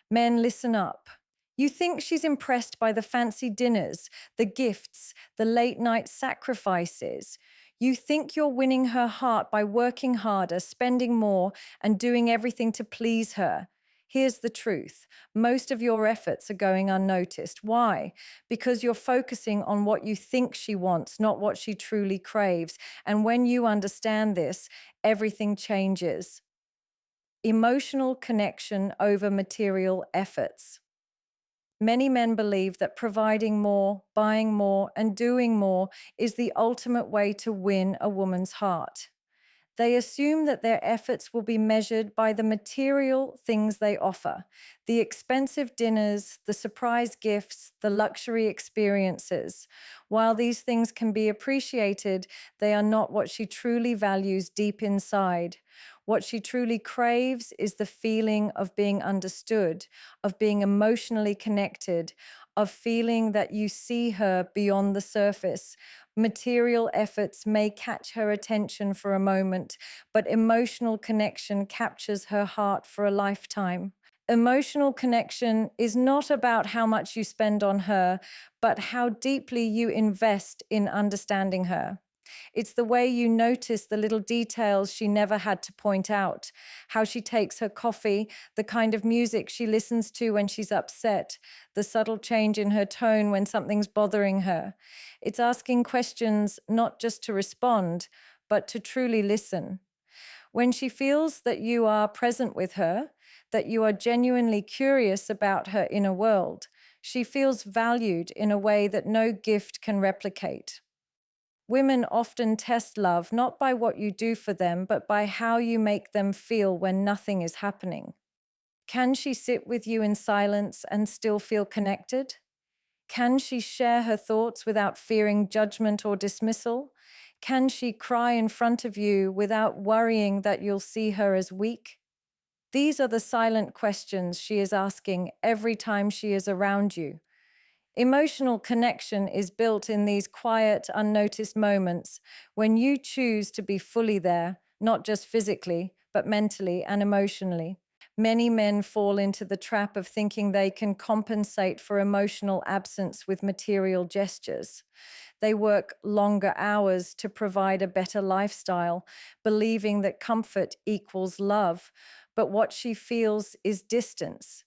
Men, listen up. You think she's impressed by the fancy dinners, the gifts, the late night sacrifices. You think you're winning her heart by working harder, spending more, and doing everything to please her. Here's the truth. Most of your efforts are going unnoticed. Why? Because you're focusing on what you think she wants, not what she truly craves. And when you understand this, everything changes. Emotional connection over material efforts. Many men believe that providing more, buying more, and doing more is the ultimate way to win a woman's heart. They assume that their efforts will be measured by the material things they offer, the expensive dinners, the surprise gifts, the luxury experiences. While these things can be appreciated, they are not what she truly values deep inside. What she truly craves is the feeling of being understood, of being emotionally connected, of feeling that you see her beyond the surface. Material efforts may catch her attention for a moment, but emotional connection captures her heart for a lifetime. Emotional connection is not about how much you spend on her, but how deeply you invest in understanding her. It's the way you notice the little details she never had to point out, how she takes her coffee, the kind of music she listens to when she's upset, the subtle change in her tone when something's bothering her. It's asking questions not just to respond, but to truly listen. When she feels that you are present with her, that you are genuinely curious about her inner world, she feels valued in a way that no gift can replicate. Women often test love not by what you do for them, but by how you make them feel when nothing is happening. Can she sit with you in silence and still feel connected? Can she share her thoughts without fearing judgment or dismissal? Can she cry in front of you without worrying that you'll see her as weak? These are the silent questions she is asking every time she is around you. Emotional connection is built in these quiet, unnoticed moments when you choose to be fully there, not just physically, but mentally and emotionally. Many men fall into the trap of thinking they can compensate for emotional absence with material gestures. They work longer hours to provide a better lifestyle, believing that comfort equals love. But what she feels is distance.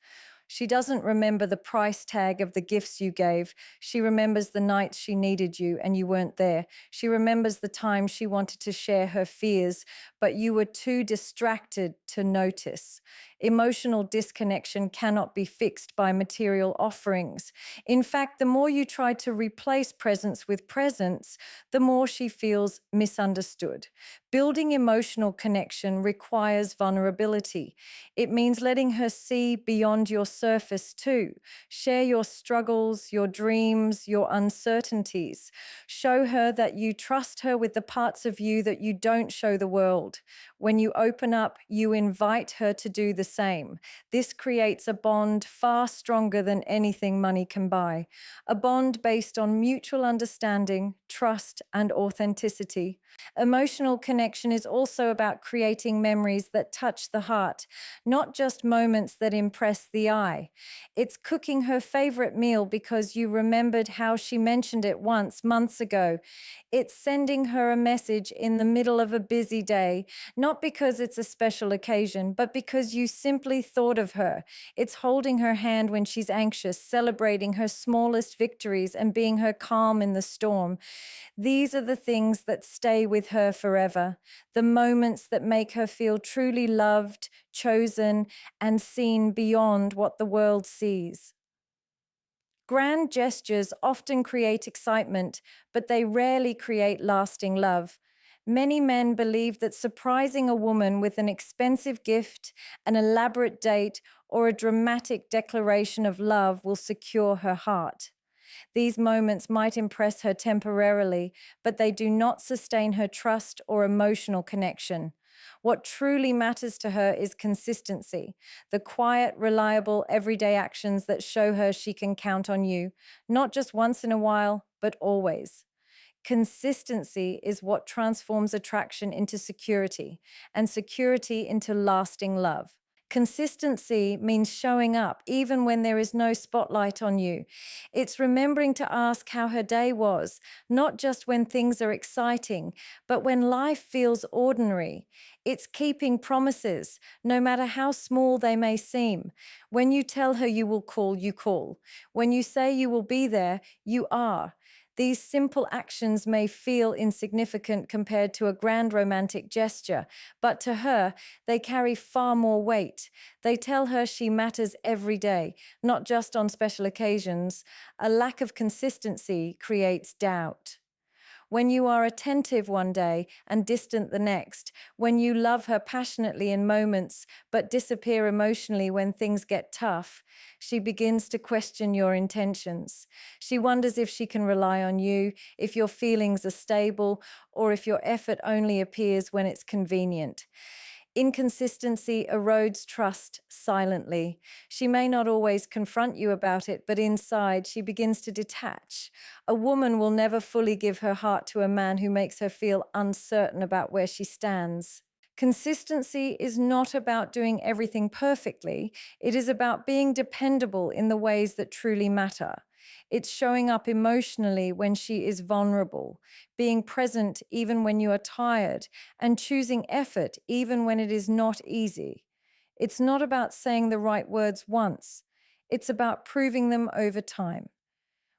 She doesn't remember the price tag of the gifts you gave. She remembers the nights she needed you and you weren't there. She remembers the time she wanted to share her fears, but you were too distracted to notice. Emotional disconnection cannot be fixed by material offerings. In fact, the more you try to replace presence with presence, the more she feels misunderstood. Building emotional connection requires vulnerability. It means letting her see beyond your surface too. Share your struggles, your dreams, your uncertainties. Show her that you trust her with the parts of you that you don't show the world. When you open up, you invite her to do the same. This creates a bond far stronger than anything money can buy. A bond based on mutual understanding, trust, and authenticity. Emotional connection is also about creating memories that touch the heart, not just moments that impress the eye. It's cooking her favorite meal because you remembered how she mentioned it once, months ago. It's sending her a message in the middle of a busy day, not because it's a special occasion, but because you simply thought of her. It's holding her hand when she's anxious, celebrating her smallest victories, and being her calm in the storm. These are the things that stay with her forever, the moments that make her feel truly loved, chosen, and seen beyond what the world sees. Grand gestures often create excitement, but they rarely create lasting love. Many men believe that surprising a woman with an expensive gift, an elaborate date, or a dramatic declaration of love will secure her heart. These moments might impress her temporarily, but they do not sustain her trust or emotional connection. What truly matters to her is consistency, the quiet, reliable, everyday actions that show her she can count on you, not just once in a while, but always. Consistency is what transforms attraction into security, and security into lasting love. Consistency means showing up even when there is no spotlight on you. It's remembering to ask how her day was, not just when things are exciting, but when life feels ordinary. It's keeping promises, no matter how small they may seem. When you tell her you will call, you call. When you say you will be there, you are. These simple actions may feel insignificant compared to a grand romantic gesture, but to her, they carry far more weight. They tell her she matters every day, not just on special occasions. A lack of consistency creates doubt. When you are attentive one day and distant the next, when you love her passionately in moments but disappear emotionally when things get tough, she begins to question your intentions. She wonders if she can rely on you, if your feelings are stable, or if your effort only appears when it's convenient. Inconsistency erodes trust silently. She may not always confront you about it, but inside she begins to detach. A woman will never fully give her heart to a man who makes her feel uncertain about where she stands. Consistency is not about doing everything perfectly. It is about being dependable in the ways that truly matter. It's showing up emotionally when she is vulnerable, being present even when you are tired, and choosing effort even when it is not easy. It's not about saying the right words once, it's about proving them over time.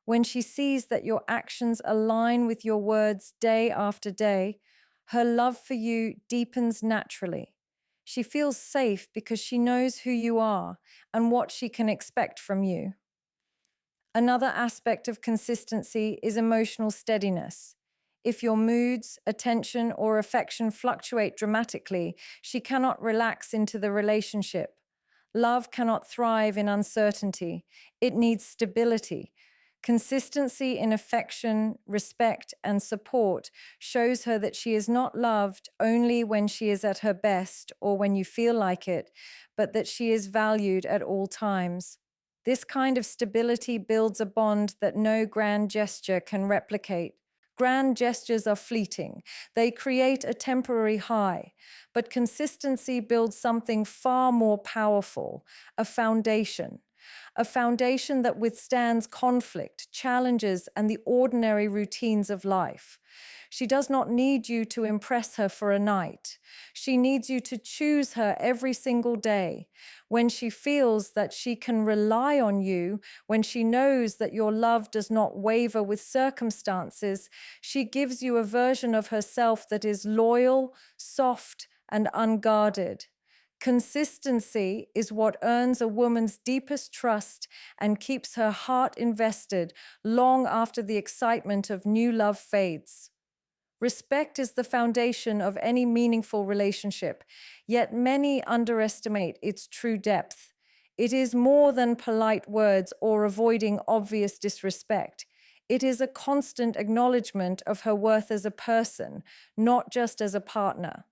When she sees that your actions align with your words day after day, her love for you deepens naturally. She feels safe because she knows who you are and what she can expect from you. Another aspect of consistency is emotional steadiness. If your moods, attention, or affection fluctuate dramatically, she cannot relax into the relationship. Love cannot thrive in uncertainty. It needs stability. Consistency in affection, respect, and support shows her that she is not loved only when she is at her best or when you feel like it, but that she is valued at all times. This kind of stability builds a bond that no grand gesture can replicate. Grand gestures are fleeting. They create a temporary high, but consistency builds something far more powerful, a foundation. A foundation that withstands conflict, challenges, and the ordinary routines of life. She does not need you to impress her for a night. She needs you to choose her every single day. When she feels that she can rely on you, when she knows that your love does not waver with circumstances, she gives you a version of herself that is loyal, soft, and unguarded. Consistency is what earns a woman's deepest trust and keeps her heart invested long after the excitement of new love fades. Respect is the foundation of any meaningful relationship, yet many underestimate its true depth. It is more than polite words or avoiding obvious disrespect. It is a constant acknowledgement of her worth as a person, not just as a partner.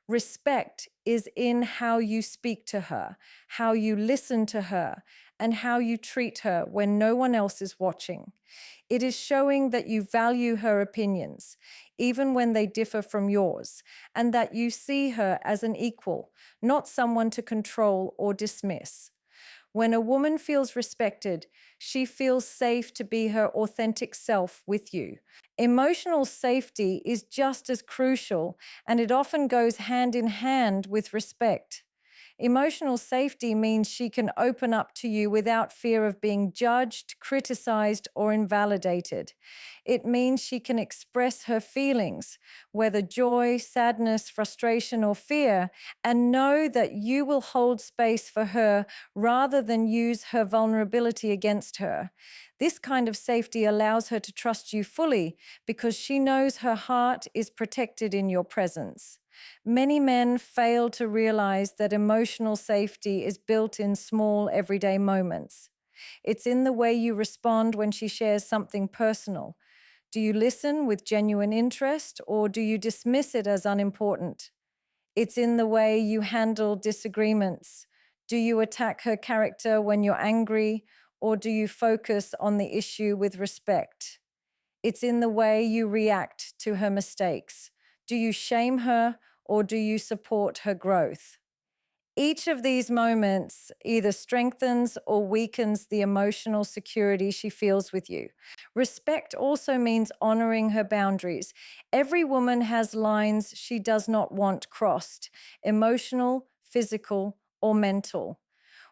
Respect is in how you speak to her, how you listen to her, and how you treat her when no one else is watching. It is showing that you value her opinions, even when they differ from yours, and that you see her as an equal, not someone to control or dismiss. When a woman feels respected, she feels safe to be her authentic self with you. Emotional safety is just as crucial, and it often goes hand in hand with respect. Emotional safety means she can open up to you without fear of being judged, criticized, or invalidated. It means she can express her feelings, whether joy, sadness, frustration, or fear, and know that you will hold space for her rather than use her vulnerability against her. This kind of safety allows her to trust you fully because she knows her heart is protected in your presence. Many men fail to realize that emotional safety is built in small, everyday moments. It's in the way you respond when she shares something personal. Do you listen with genuine interest or do you dismiss it as unimportant? It's in the way you handle disagreements. Do you attack her character when you're angry or do you focus on the issue with respect? It's in the way you react to her mistakes. Do you shame her or do you support her growth? Each of these moments either strengthens or weakens the emotional security she feels with you. Respect also means honoring her boundaries. Every woman has lines she does not want crossed: emotional, physical, or mental.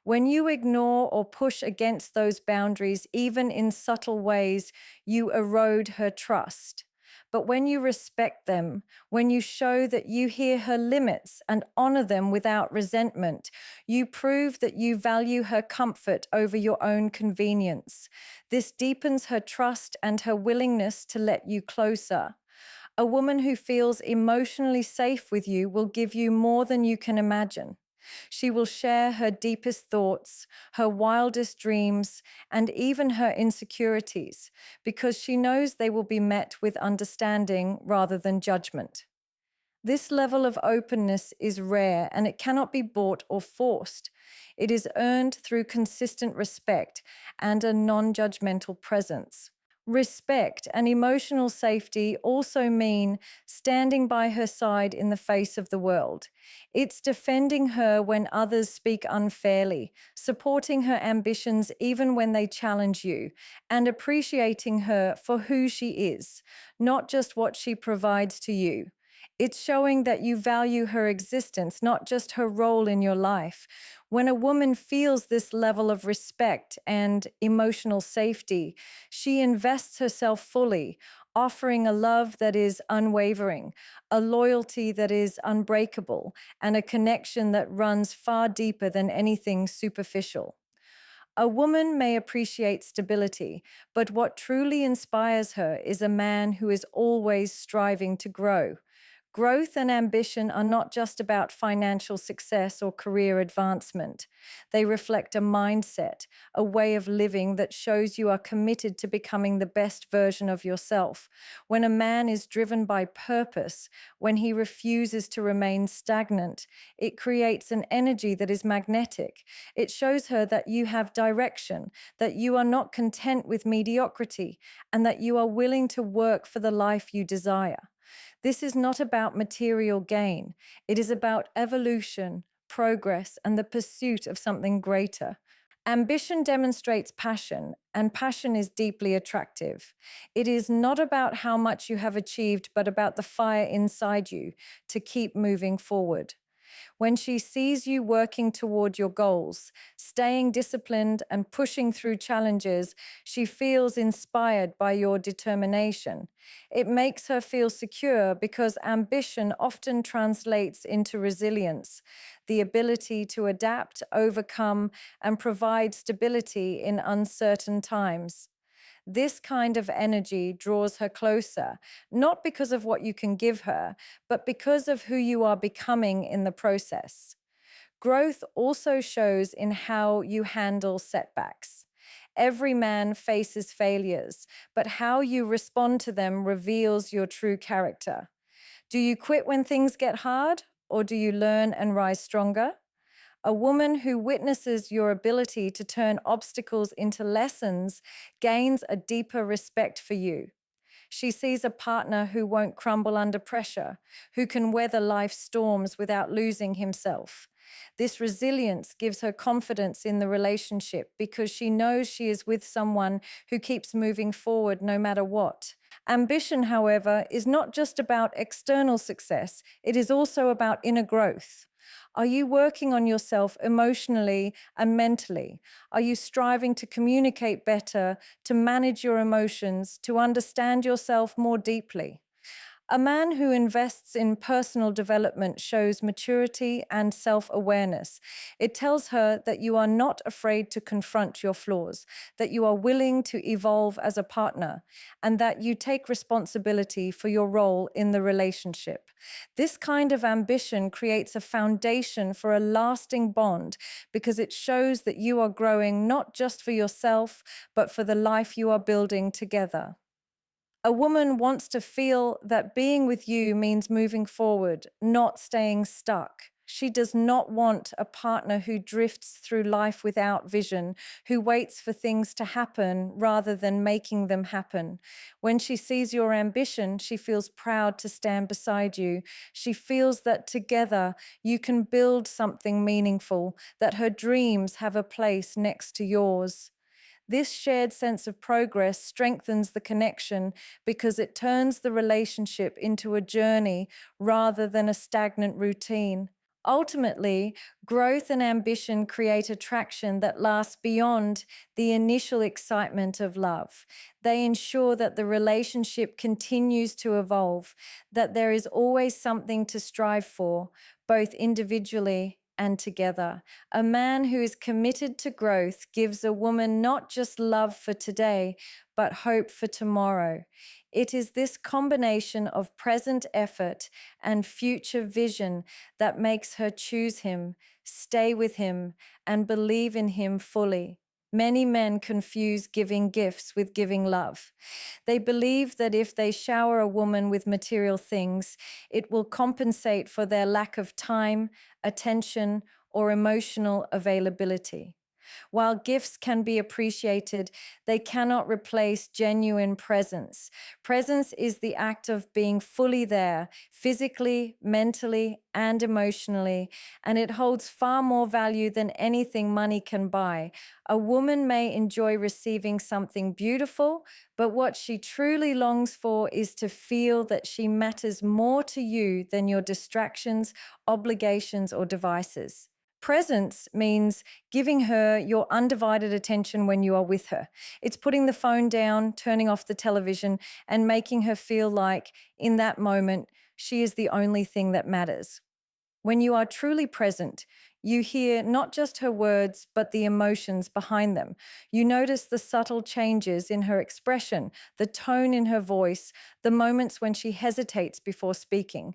When you ignore or push against those boundaries, even in subtle ways, you erode her trust. But when you respect them, when you show that you hear her limits and honor them without resentment, you prove that you value her comfort over your own convenience. This deepens her trust and her willingness to let you closer. A woman who feels emotionally safe with you will give you more than you can imagine. She will share her deepest thoughts, her wildest dreams, and even her insecurities, because she knows they will be met with understanding rather than judgment. This level of openness is rare and it cannot be bought or forced. It is earned through consistent respect and a non judgmental presence. Respect and emotional safety also mean standing by her side in the face of the world. It's defending her when others speak unfairly, supporting her ambitions even when they challenge you, and appreciating her for who she is, not just what she provides to you. It's showing that you value her existence, not just her role in your life. When a woman feels this level of respect and emotional safety, she invests herself fully, offering a love that is unwavering, a loyalty that is unbreakable, and a connection that runs far deeper than anything superficial. A woman may appreciate stability, but what truly inspires her is a man who is always striving to grow. Growth and ambition are not just about financial success or career advancement. They reflect a mindset, a way of living that shows you are committed to becoming the best version of yourself. When a man is driven by purpose, when he refuses to remain stagnant, it creates an energy that is magnetic. It shows her that you have direction, that you are not content with mediocrity, and that you are willing to work for the life you desire. This is not about material gain. It is about evolution, progress, and the pursuit of something greater. Ambition demonstrates passion, and passion is deeply attractive. It is not about how much you have achieved, but about the fire inside you to keep moving forward. When she sees you working toward your goals, staying disciplined and pushing through challenges, she feels inspired by your determination. It makes her feel secure because ambition often translates into resilience, the ability to adapt, overcome, and provide stability in uncertain times. This kind of energy draws her closer, not because of what you can give her, but because of who you are becoming in the process. Growth also shows in how you handle setbacks. Every man faces failures, but how you respond to them reveals your true character. Do you quit when things get hard, or do you learn and rise stronger? A woman who witnesses your ability to turn obstacles into lessons gains a deeper respect for you. She sees a partner who won't crumble under pressure, who can weather life's storms without losing himself. This resilience gives her confidence in the relationship because she knows she is with someone who keeps moving forward no matter what. Ambition, however, is not just about external success, it is also about inner growth. Are you working on yourself emotionally and mentally? Are you striving to communicate better, to manage your emotions, to understand yourself more deeply? A man who invests in personal development shows maturity and self awareness. It tells her that you are not afraid to confront your flaws, that you are willing to evolve as a partner, and that you take responsibility for your role in the relationship. This kind of ambition creates a foundation for a lasting bond because it shows that you are growing not just for yourself, but for the life you are building together. A woman wants to feel that being with you means moving forward, not staying stuck. She does not want a partner who drifts through life without vision, who waits for things to happen rather than making them happen. When she sees your ambition, she feels proud to stand beside you. She feels that together you can build something meaningful, that her dreams have a place next to yours. This shared sense of progress strengthens the connection because it turns the relationship into a journey rather than a stagnant routine. Ultimately, growth and ambition create attraction that lasts beyond the initial excitement of love. They ensure that the relationship continues to evolve, that there is always something to strive for, both individually and together. A man who is committed to growth gives a woman not just love for today, but hope for tomorrow. It is this combination of present effort and future vision that makes her choose him, stay with him, and believe in him fully. Many men confuse giving gifts with giving love. They believe that if they shower a woman with material things, it will compensate for their lack of time, attention, or emotional availability. While gifts can be appreciated, they cannot replace genuine presence. Presence is the act of being fully there, physically, mentally, and emotionally, and it holds far more value than anything money can buy. A woman may enjoy receiving something beautiful, but what she truly longs for is to feel that she matters more to you than your distractions, obligations, or devices. Presence means giving her your undivided attention when you are with her. It's putting the phone down, turning off the television, and making her feel like, in that moment, she is the only thing that matters. When you are truly present, you hear not just her words, but the emotions behind them. You notice the subtle changes in her expression, the tone in her voice, the moments when she hesitates before speaking.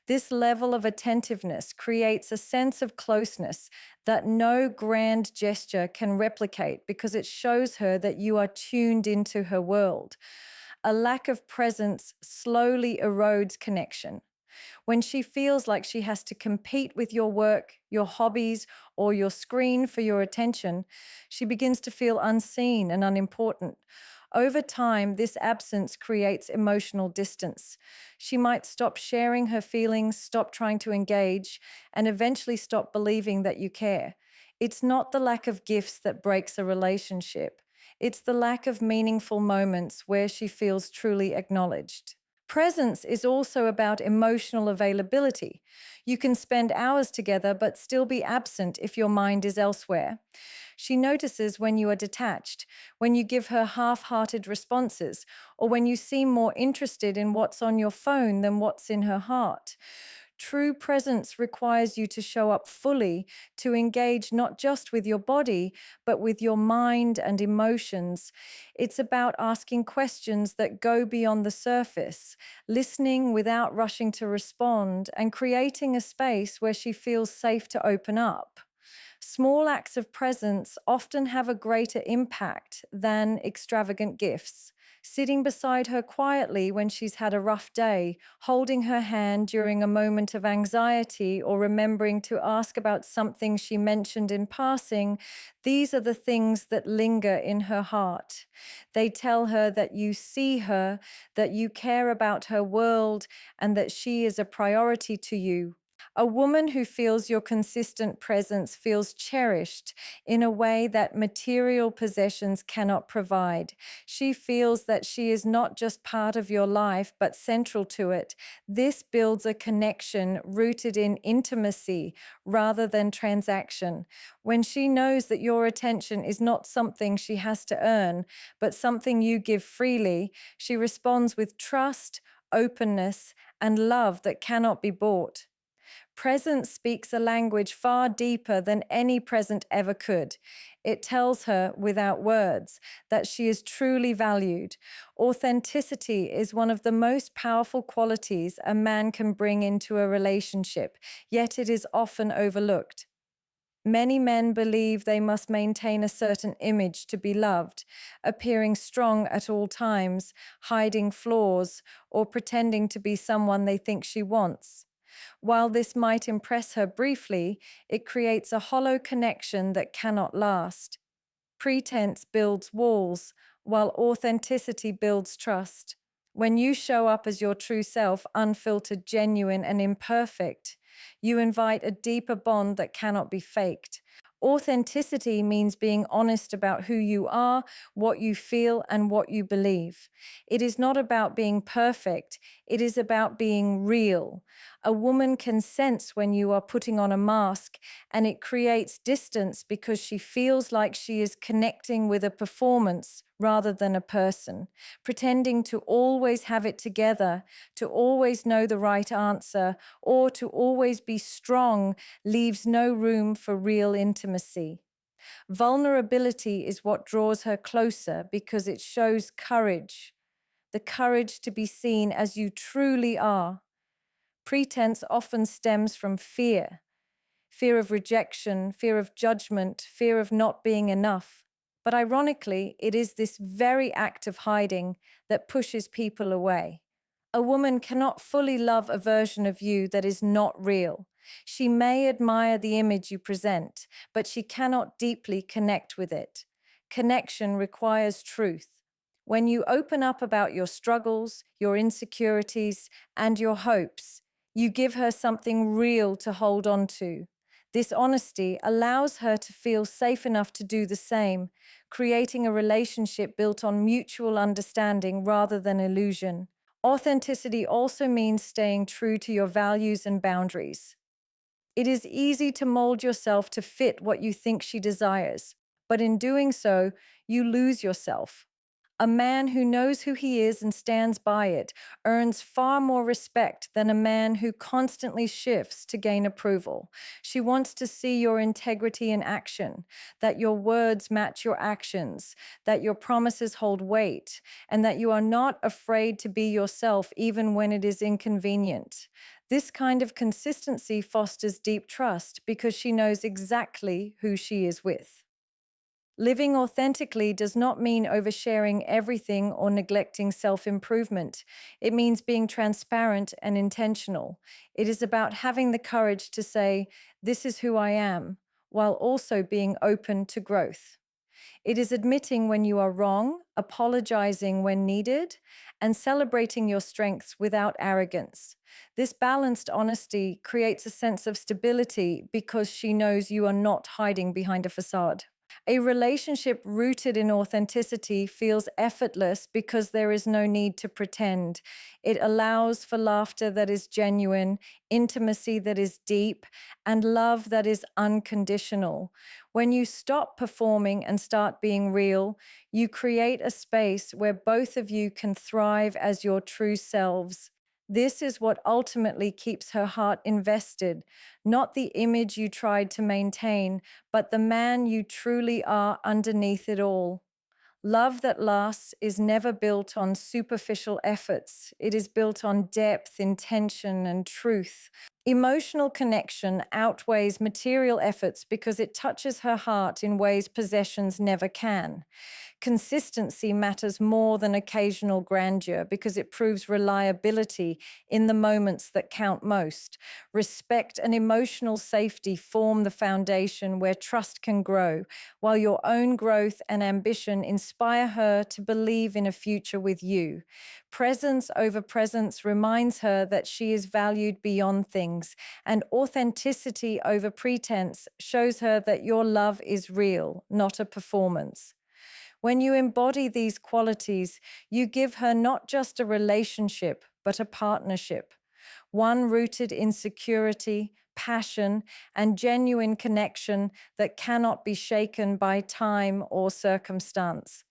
This level of attentiveness creates a sense of closeness that no grand gesture can replicate because it shows her that you are tuned into her world. A lack of presence slowly erodes connection. When she feels like she has to compete with your work, your hobbies, or your screen for your attention, she begins to feel unseen and unimportant. Over time, this absence creates emotional distance. She might stop sharing her feelings, stop trying to engage, and eventually stop believing that you care. It's not the lack of gifts that breaks a relationship. It's the lack of meaningful moments where she feels truly acknowledged. Presence is also about emotional availability. You can spend hours together but still be absent if your mind is elsewhere. She notices when you are detached, when you give her half hearted responses, or when you seem more interested in what's on your phone than what's in her heart. True presence requires you to show up fully, to engage not just with your body, but with your mind and emotions. It's about asking questions that go beyond the surface, listening without rushing to respond, and creating a space where she feels safe to open up. Small acts of presence often have a greater impact than extravagant gifts. Sitting beside her quietly when she's had a rough day, holding her hand during a moment of anxiety, or remembering to ask about something she mentioned in passing, these are the things that linger in her heart. They tell her that you see her, that you care about her world, and that she is a priority to you. A woman who feels your consistent presence feels cherished in a way that material possessions cannot provide. She feels that she is not just part of your life, but central to it. This builds a connection rooted in intimacy rather than transaction. When she knows that your attention is not something she has to earn, but something you give freely, she responds with trust, openness, and love that cannot be bought. Presence speaks a language far deeper than any present ever could. It tells her, without words, that she is truly valued. Authenticity is one of the most powerful qualities a man can bring into a relationship, yet it is often overlooked. Many men believe they must maintain a certain image to be loved, appearing strong at all times, hiding flaws, or pretending to be someone they think she wants. While this might impress her briefly, it creates a hollow connection that cannot last. Pretense builds walls, while authenticity builds trust. When you show up as your true self, unfiltered, genuine, and imperfect, you invite a deeper bond that cannot be faked. Authenticity means being honest about who you are, what you feel, and what you believe. It is not about being perfect, it is about being real. A woman can sense when you are putting on a mask, and it creates distance because she feels like she is connecting with a performance rather than a person. Pretending to always have it together, to always know the right answer, or to always be strong leaves no room for real intimacy. Vulnerability is what draws her closer because it shows courage, the courage to be seen as you truly are. Pretense often stems from fear of rejection, fear of judgment, fear of not being enough. But ironically, it is this very act of hiding that pushes people away. A woman cannot fully love a version of you that is not real. She may admire the image you present, but she cannot deeply connect with it. Connection requires truth. When you open up about your struggles, your insecurities, and your hopes, you give her something real to hold on to. This honesty allows her to feel safe enough to do the same, creating a relationship built on mutual understanding rather than illusion. Authenticity also means staying true to your values and boundaries. It is easy to mold yourself to fit what you think she desires, but in doing so, you lose yourself. A man who knows who he is and stands by it earns far more respect than a man who constantly shifts to gain approval. She wants to see your integrity in action, that your words match your actions, that your promises hold weight, and that you are not afraid to be yourself even when it is inconvenient. This kind of consistency fosters deep trust because she knows exactly who she is with. Living authentically does not mean oversharing everything or neglecting self-improvement. It means being transparent and intentional. It is about having the courage to say, "This is who I am," while also being open to growth. It is admitting when you are wrong, apologizing when needed, and celebrating your strengths without arrogance. This balanced honesty creates a sense of stability because she knows you are not hiding behind a facade. A relationship rooted in authenticity feels effortless because there is no need to pretend. It allows for laughter that is genuine, intimacy that is deep, and love that is unconditional. When you stop performing and start being real, you create a space where both of you can thrive as your true selves. This is what ultimately keeps her heart invested, not the image you tried to maintain, but the man you truly are underneath it all. Love that lasts is never built on superficial efforts. It is built on depth, intention, and truth. Emotional connection outweighs material efforts because it touches her heart in ways possessions never can. Consistency matters more than occasional grandeur because it proves reliability in the moments that count most. Respect and emotional safety form the foundation where trust can grow, while your own growth and ambition inspire her to believe in a future with you. Presence over presence reminds her that she is valued beyond things, and authenticity over pretense shows her that your love is real, not a performance. When you embody these qualities, you give her not just a relationship, but a partnership, one rooted in security, passion, and genuine connection that cannot be shaken by time or circumstance.